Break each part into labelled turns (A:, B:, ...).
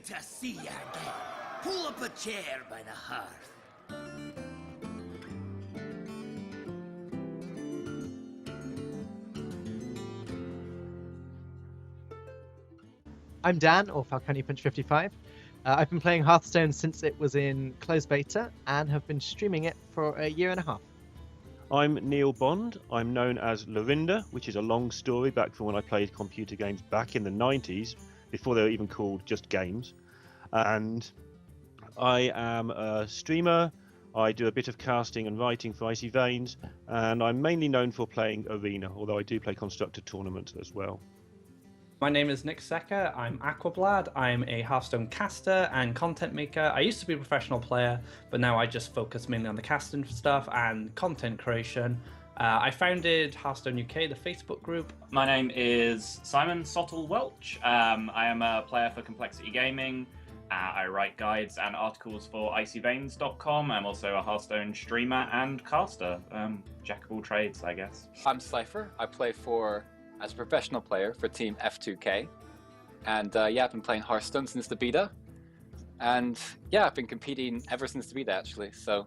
A: Good to see you again. Pull up a chair by the hearth.
B: I'm Dan, or FalconePunch 55. I've been playing Hearthstone since it was in closed beta and have been streaming it for a year and a half.
C: I'm Neil Bond. I'm known as Lorinda, which is a long story back from when I played computer games back in the 90s, before they were even called just games. And I am a streamer. I do a bit of casting and writing for Icy Veins, and I'm mainly known for playing Arena, although I do play Constructed Tournament as well.
D: My name is Nick Secker. I'm Aquablad. I'm a Hearthstone caster and content maker. I used to be a professional player, but now I just focus mainly on the casting stuff and content creation. I founded Hearthstone UK, the Facebook group.
E: My name is Simon Sottle Welch. I am a player for Complexity Gaming. I write guides and articles for icyveins.com. I'm also a Hearthstone streamer and caster. Jack of all trades, I guess.
F: I'm Cipher. I play as a professional player for Team F2K. And yeah, I've been playing Hearthstone since the beta. And yeah, I've been competing ever since the beta, actually. So.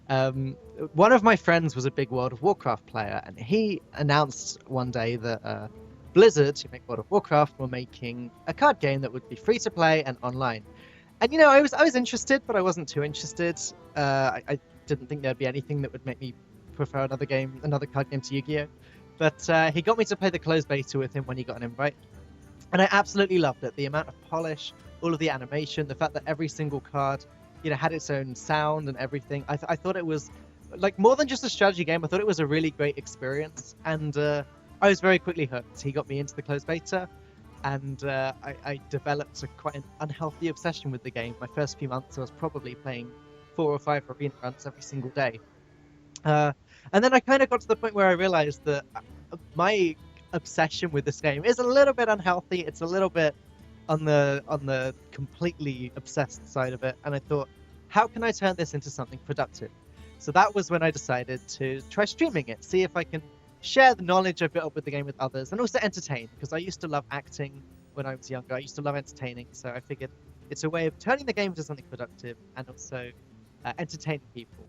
B: One of my friends was a big World of Warcraft player, and he announced one day that Blizzard, who make World of Warcraft, were making a card game that would be free to play and online. And you know, I was interested, but I wasn't too interested. I didn't think there'd be anything that would make me prefer another card game to Yu-Gi-Oh! But he got me to play the closed beta with him when he got an invite, and I absolutely loved it. The amount of polish, all of the animation, the fact that every single card, you know, had its own sound and everything. I thought it was like more than just a strategy game. I thought it was a really great experience, and I was very quickly hooked. He got me into the closed beta, and I developed quite an unhealthy obsession with the game. My first few months, I was probably playing 4 or 5 arena runs every single day. And then I kind of got to the point where I realized that my obsession with this game is a little bit unhealthy. It's a little bit on the completely obsessed side of it. And I thought, how can I turn this into something productive? So that was when I decided to try streaming it, see if I can share the knowledge I built up with the game with others, and also entertain, because I used to love acting when I was younger. I used to love entertaining, so I figured it's a way of turning the game into something productive and also entertaining people.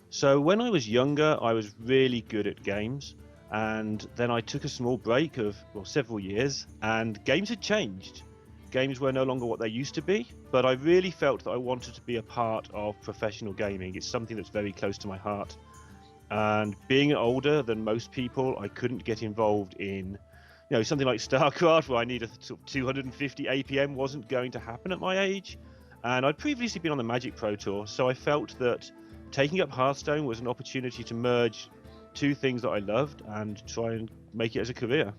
C: So when I was younger, I was really good at games, and then I took a small break of several years, and games had changed. Games were no longer what they used to be, but I really felt that I wanted to be a part of professional gaming. It's something that's very close to my heart. And being older than most people, I couldn't get involved in, something like StarCraft, where I need a sort of 250 APM wasn't going to happen at my age. And I'd previously been on the Magic Pro Tour, so I felt that taking up Hearthstone was an opportunity to merge two things that I loved and try and make it as a career.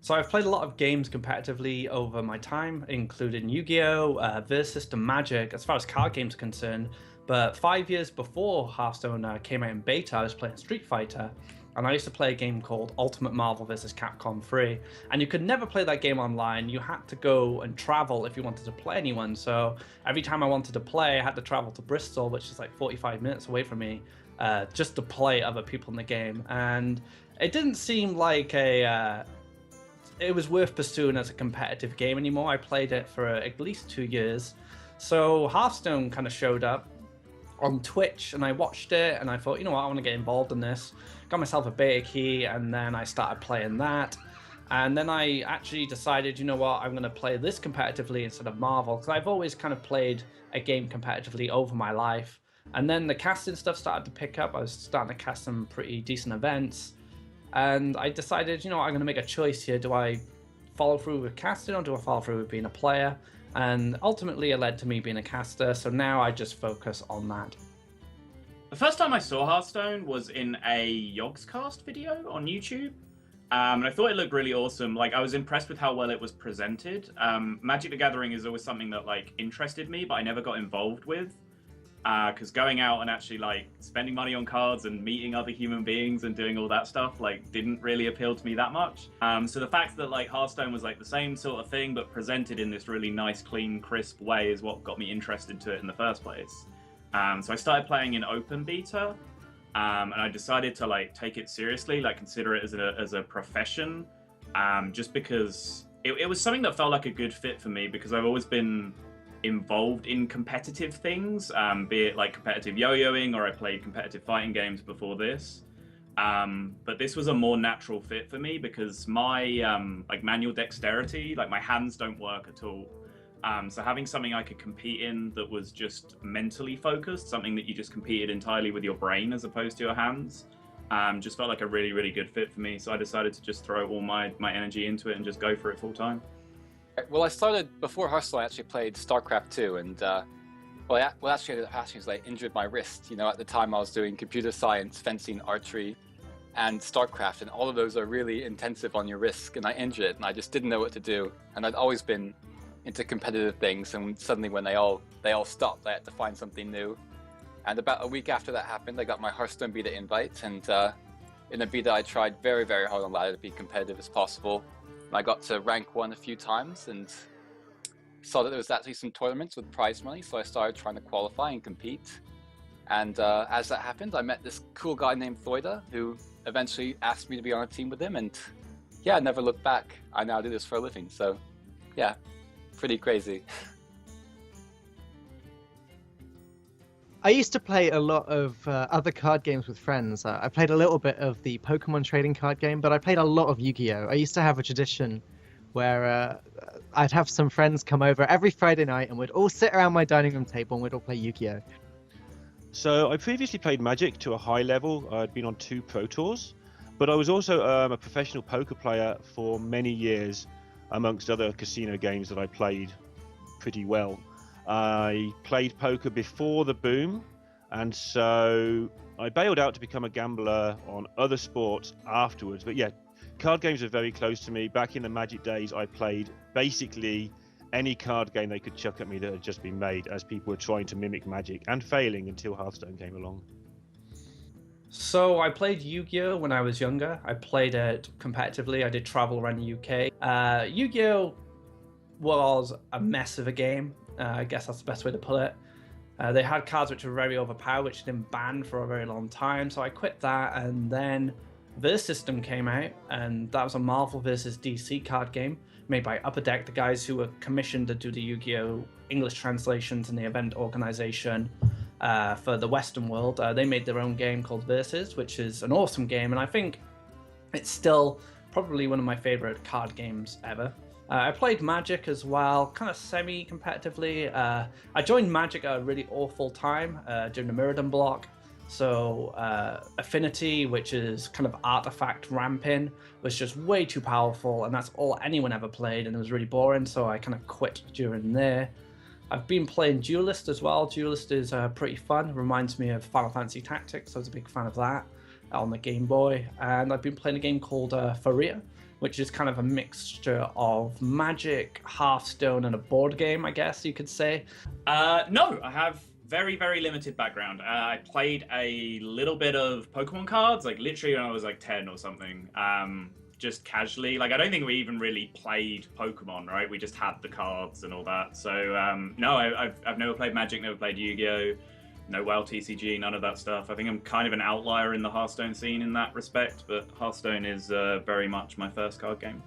D: So I've played a lot of games competitively over my time, including Yu-Gi-Oh!, Versus and Magic, as far as card games are concerned. But 5 years before Hearthstone came out in beta, I was playing Street Fighter, and I used to play a game called Ultimate Marvel vs. Capcom 3. And you could never play that game online. You had to go and travel if you wanted to play anyone. So every time I wanted to play, I had to travel to Bristol, which is like 45 minutes away from me, just to play other people in the game. And it didn't seem like it was worth pursuing as a competitive game anymore. I played it for at least 2 years. So Hearthstone kind of showed up on Twitch, and I watched it, and I thought, you know what, I want to get involved in this. Got myself a beta key, and then I started playing that. And then I actually decided, you know what, I'm going to play this competitively instead of Marvel, because I've always kind of played a game competitively over my life. And then the casting stuff started to pick up. I was starting to cast some pretty decent events. And I decided, you know what, I'm going to make a choice here. Do I follow through with casting, or do I follow through with being a player? And ultimately it led to me being a caster, so now I just focus on that.
E: The first time I saw Hearthstone was in a Yogscast video on YouTube, and I thought it looked really awesome. Like, I was impressed with how well it was presented. Magic the Gathering is always something that interested me, but I never got involved with. Because going out and actually spending money on cards and meeting other human beings and doing all that stuff didn't really appeal to me that much. So the fact that Hearthstone was the same sort of thing but presented in this really nice, clean, crisp way is what got me interested to it in the first place. So I started playing in open beta, and I decided to take it seriously, consider it as a profession. just because it was something that felt like a good fit for me, because I've always been involved in competitive things, be it like competitive yo-yoing, or I played competitive fighting games before this. But this was a more natural fit for me because my like manual dexterity, like my hands don't work at all. So having something I could compete in that was just mentally focused, something that you just competed entirely with your brain as opposed to your hands, just felt like a really, really good fit for me. So I decided to just throw all my energy into it and just go for it full time.
F: Well, I started before Hearthstone. I actually played StarCraft 2, and actually, I injured my wrist. You know, at the time I was doing computer science, fencing, archery, and StarCraft, and all of those are really intensive on your wrist. And I injured it, and I just didn't know what to do. And I'd always been into competitive things, and suddenly when they all stopped, I had to find something new. And about a week after that happened, I got my Hearthstone beta invite, and in the beta I tried very, very hard on ladder to be competitive as possible. I got to rank 1 a few times and saw that there was actually some tournaments with prize money, so I started trying to qualify and compete. And as that happened, I met this cool guy named Lorinda, who eventually asked me to be on a team with him, and yeah, I never looked back. I now do this for a living, so yeah, pretty crazy.
B: I used to play a lot of other card games with friends. I played a little bit of the Pokemon trading card game, but I played a lot of Yu-Gi-Oh! I used to have a tradition where I'd have some friends come over every Friday night and we'd all sit around my dining room table and we'd all play Yu-Gi-Oh!
C: So I previously played Magic to a high level. I'd been on 2 Pro Tours, but I was also a professional poker player for many years, amongst other casino games that I played pretty well. I played poker before the boom, and so I bailed out to become a gambler on other sports afterwards. But yeah, card games are very close to me. Back in the Magic days, I played basically any card game they could chuck at me that had just been made, as people were trying to mimic Magic and failing until Hearthstone came along.
D: So I played Yu-Gi-Oh! When I was younger. I played it competitively. I did travel around the UK. Yu-Gi-Oh! Was a mess of a game. I guess that's the best way to put it. They had cards which were very overpowered, which had been banned for a very long time, so I quit that, and then Verse System came out, and that was a Marvel versus DC card game made by Upper Deck, the guys who were commissioned to do the Yu-Gi-Oh! English translations and the event organization for the Western world. They made their own game called Versus, which is an awesome game, and I think it's still probably one of my favorite card games ever. I played Magic as well, kind of semi-competitively. I joined Magic at a really awful time during the Mirrodin block. So Affinity, which is kind of artifact ramping, was just way too powerful, and that's all anyone ever played, and it was really boring, so I kind of quit during there. I've been playing Duelist as well. Duelist is pretty fun, reminds me of Final Fantasy Tactics, so I was a big fan of that on the Game Boy. And I've been playing a game called Faria, which is kind of a mixture of Magic, Hearthstone, and a board game, I guess you could say.
E: No, I have very, very limited background. I played a little bit of Pokemon cards, like literally when I was like 10 or something, just casually. Like, I don't think we even really played Pokemon, right? We just had the cards and all that. So no, I've never played Magic, never played Yu-Gi-Oh! No WoW TCG, none of that stuff. I think I'm kind of an outlier in the Hearthstone scene in that respect, but Hearthstone is very much my first card game.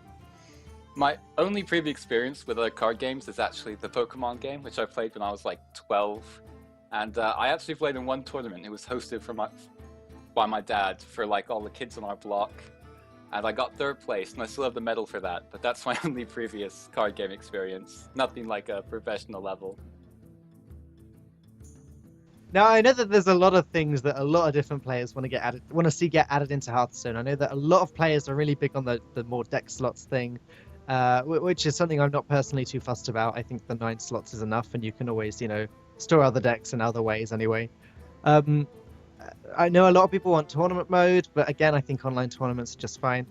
F: My only previous experience with card games is actually the Pokemon game, which I played when I was like 12. And I actually played in one tournament. It was hosted by my dad for like all the kids on our block. And I got 3rd place, and I still have the medal for that. But that's my only previous card game experience. Nothing like a professional level.
B: Now, I know that there's a lot of things that a lot of different players want to see get added into Hearthstone. I know that a lot of players are really big on the more deck slots thing, which is something I'm not personally too fussed about. I think the 9 slots is enough, and you can always, store other decks in other ways anyway. I know a lot of people want tournament mode, but again, I think online tournaments are just fine.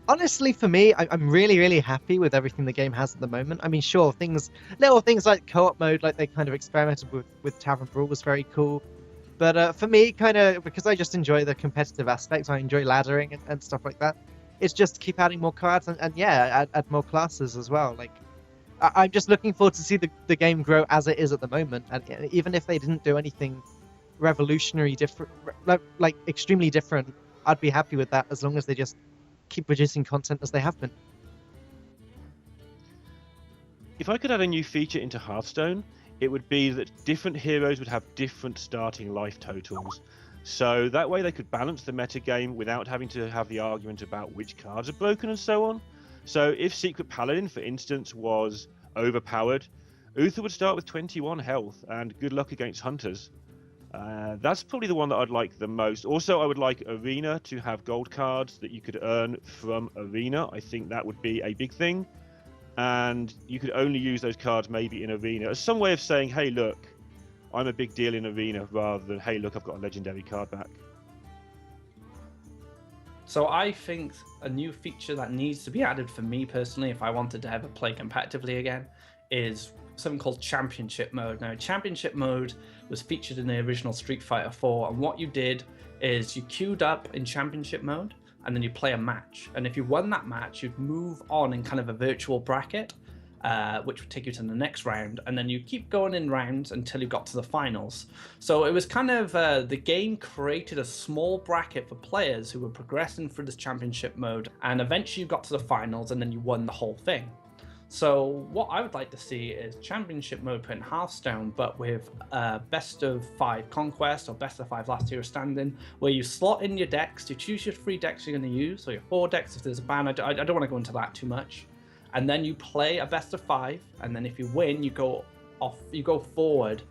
B: Honestly, for me, I'm really, really happy with everything the game has at the moment. I mean, sure, little things like co-op mode, like they kind of experimented with Tavern Brawl, was very cool. But for me, kind of, because I just enjoy the competitive aspect, I enjoy laddering and stuff like that. It's just keep adding more cards and add more classes as well. Like, I'm just looking forward to see the game grow as it is at the moment. And even if they didn't do anything revolutionary, different, like extremely different, I'd be happy with that as long as they just keep producing content as they have been.
C: If I could add a new feature into Hearthstone, it would be that different heroes would have different starting life totals. So that way they could balance the metagame without having to have the argument about which cards are broken and so on. So if Secret Paladin, for instance, was overpowered, Uther would start with 21 health and good luck against hunters. That's probably the one that I'd like the most. Also, I would like Arena to have gold cards that you could earn from Arena. I think that would be a big thing. And you could only use those cards maybe in Arena as some way of saying, hey, look, I'm a big deal in Arena, rather than, hey, look, I've got a legendary card back.
D: So I think a new feature that needs to be added for me personally, if I wanted to ever play competitively again, is something called Championship Mode. Now, Championship Mode was featured in the original Street Fighter 4, and what you did is you queued up in Championship Mode, and then you play a match. And if you won that match, you'd move on in kind of a virtual bracket, which would take you to the next round, and then you keep going in rounds until you got to the finals. So it was kind of, the game created a small bracket for players who were progressing through this Championship Mode, and eventually you got to the finals, and then you won the whole thing. So what I would like to see is Championship Mode put in Hearthstone, but with best of 5 conquest or best of 5 last hero standing, where you slot in your decks, you choose your 3 decks you're going to use, so your 4 decks if there's a ban. I don't want to go into that too much. And then you play a best of 5, and then if you win, you go forward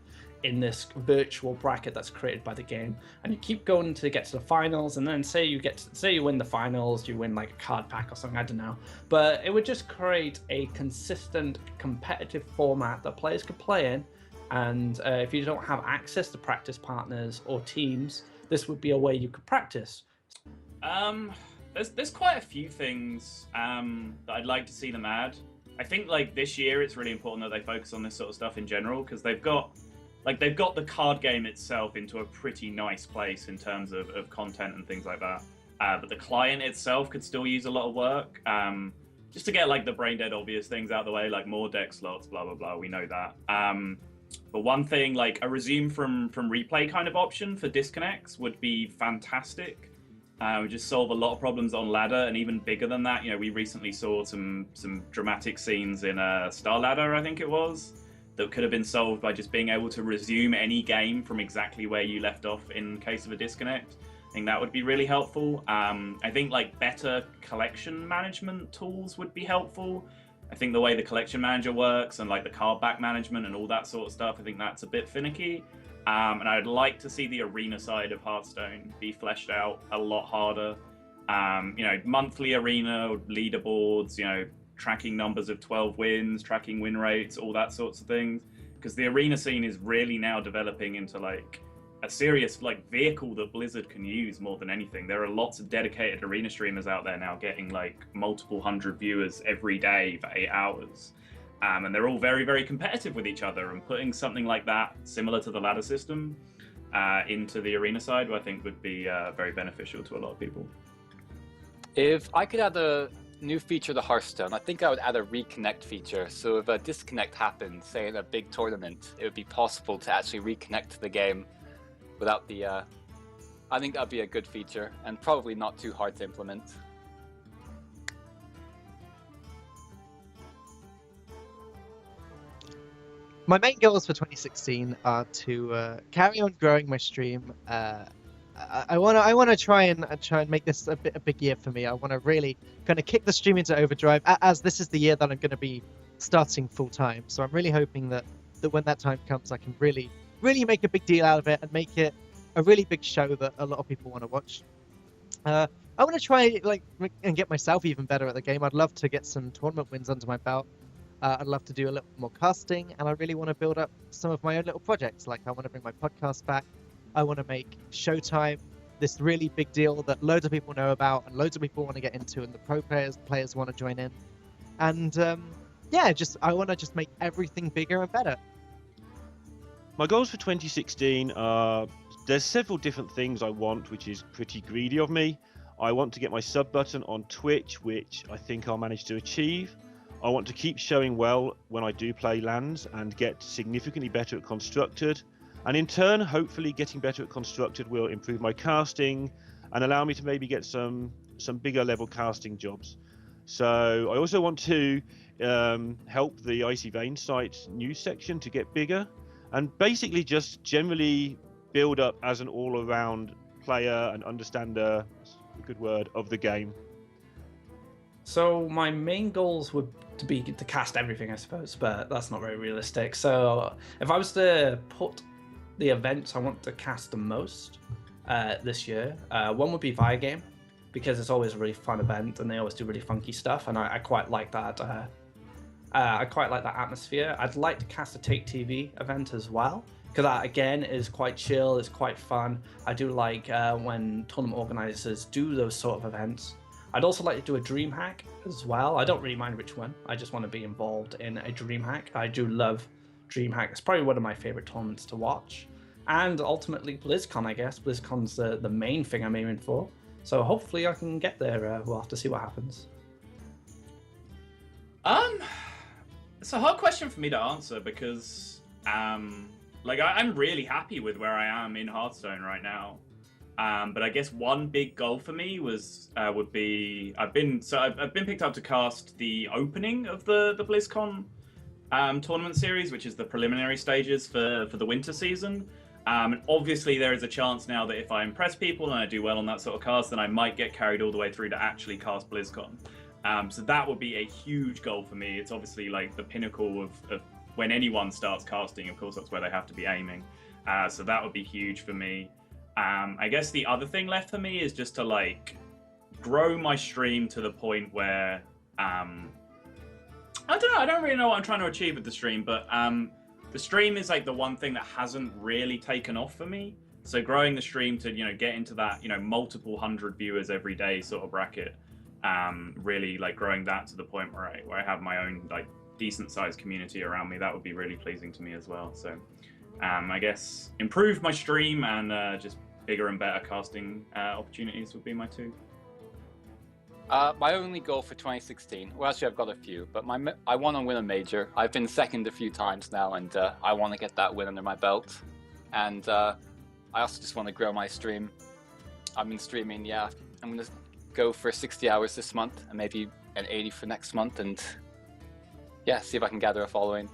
D: in this virtual bracket that's created by the game, and you keep going to get to the finals. And then say you win the finals, you win like a card pack or something, I don't know, but it would just create a consistent competitive format that players could play in. And if you don't have access to practice partners or teams, this would be a way you could practice.
E: There's quite a few things that I'd like to see them add. I think like this year it's really important that they focus on this sort of stuff in general, because they've got the card game itself into a pretty nice place in terms of content and things like that. But the client itself could still use a lot of work. Just to get like the brain dead obvious things out of the way, like more deck slots, blah blah blah. We know that. But one thing, like a resume from replay kind of option for disconnects would be fantastic. We just solve a lot of problems on ladder, and even bigger than that. You know, we recently saw some dramatic scenes in Star Ladder, I think it was, that could have been solved by just being able to resume any game from exactly where you left off in case of a disconnect. I think that would be really helpful. I think like better collection management tools would be helpful. I think the way the collection manager works and like the card back management and all that sort of stuff, I think that's a bit finicky. And I'd like to see the arena side of Hearthstone be fleshed out a lot harder. You know, monthly arena leaderboards, you know, tracking numbers of 12 wins, tracking win rates, all that sorts of things. Because the arena scene is really now developing into like a serious like vehicle that Blizzard can use more than anything. There are lots of dedicated arena streamers out there now getting like multiple hundred viewers every day for 8 hours. And they're all very, very competitive with each other, and putting something like that, similar to the ladder system, into the arena side, I think would be very beneficial to a lot of people.
F: If I could add a new feature to Hearthstone, I think I would add a reconnect feature. So if a disconnect happens, say in a big tournament, it would be possible to actually reconnect to the game without the... I think that'd be a good feature, and probably not too hard to implement.
B: My main goals for 2016 are to carry on growing my stream. I want to try and make this a big year for me. I want to really kind of kick the stream into overdrive, as this is the year that I'm going to be starting full time. So I'm really hoping that when that time comes, I can really make a big deal out of it and make it a really big show that a lot of people want to watch. I want to try and get myself even better at the game. I'd love to get some tournament wins under my belt. I'd love to do a little more casting, and I really want to build up some of my own little projects. Like I want to bring my podcast back. I want to make Showtime this really big deal that loads of people know about and loads of people want to get into, and the pro players want to join in. And I want to just make everything bigger and better.
C: My goals for 2016 are, there's several different things I want, which is pretty greedy of me. I want to get my sub button on Twitch, which I think I'll manage to achieve. I want to keep showing well when I do play lands and get significantly better at Constructed. And in turn, hopefully getting better at Constructed will improve my casting and allow me to maybe get some bigger level casting jobs. So I also want to help the Icy Vein site's news section to get bigger, and basically just generally build up as an all-around player and understander, a good word, of the game.
D: So my main goals would be to cast everything, I suppose, but that's not very realistic. So if I was to put the events I want to cast the most this year, one would be Fire Game, because it's always a really fun event and they always do really funky stuff, and I quite like that. I quite like that atmosphere. I'd like to cast a Take TV event as well, because that again is quite chill, it's quite fun. I do like when tournament organizers do those sort of events. I'd also like to do a DreamHack as well. I don't really mind which one. I just want to be involved in a DreamHack. I do love DreamHack. It's probably one of my favorite tournaments to watch. And ultimately BlizzCon, I guess. BlizzCon's the main thing I'm aiming for. So hopefully I can get there. We'll have to see what happens.
E: It's a hard question for me to answer because, like, I'm really happy with where I am in Hearthstone right now. But I guess one big goal for me would be I've been picked up to cast the opening of the BlizzCon tournament series, which is the preliminary stages for the winter season. And obviously there is a chance now that if I impress people and I do well on that sort of cast, then I might get carried all the way through to actually cast BlizzCon. So that would be a huge goal for me. It's obviously like the pinnacle of when anyone starts casting. Of course, that's where they have to be aiming. So that would be huge for me. I guess the other thing left for me is just to like grow my stream to the point where I don't know. I don't really know what I'm trying to achieve with the stream, but the stream is like the one thing that hasn't really taken off for me. So growing the stream to get into that multiple hundred viewers every day sort of bracket, really like growing that to the point where I have my own like decent sized community around me. That would be really pleasing to me as well. So I guess improve my stream and just bigger and better casting opportunities would be my two.
F: My only goal for 2016, well actually I've got a few, but I want to win a major. I've been second a few times now, and I want to get that win under my belt. And I also just want to grow my stream. I've been streaming, yeah, I'm going to go for 60 hours this month and maybe an 80 for next month, and yeah, see if I can gather a following.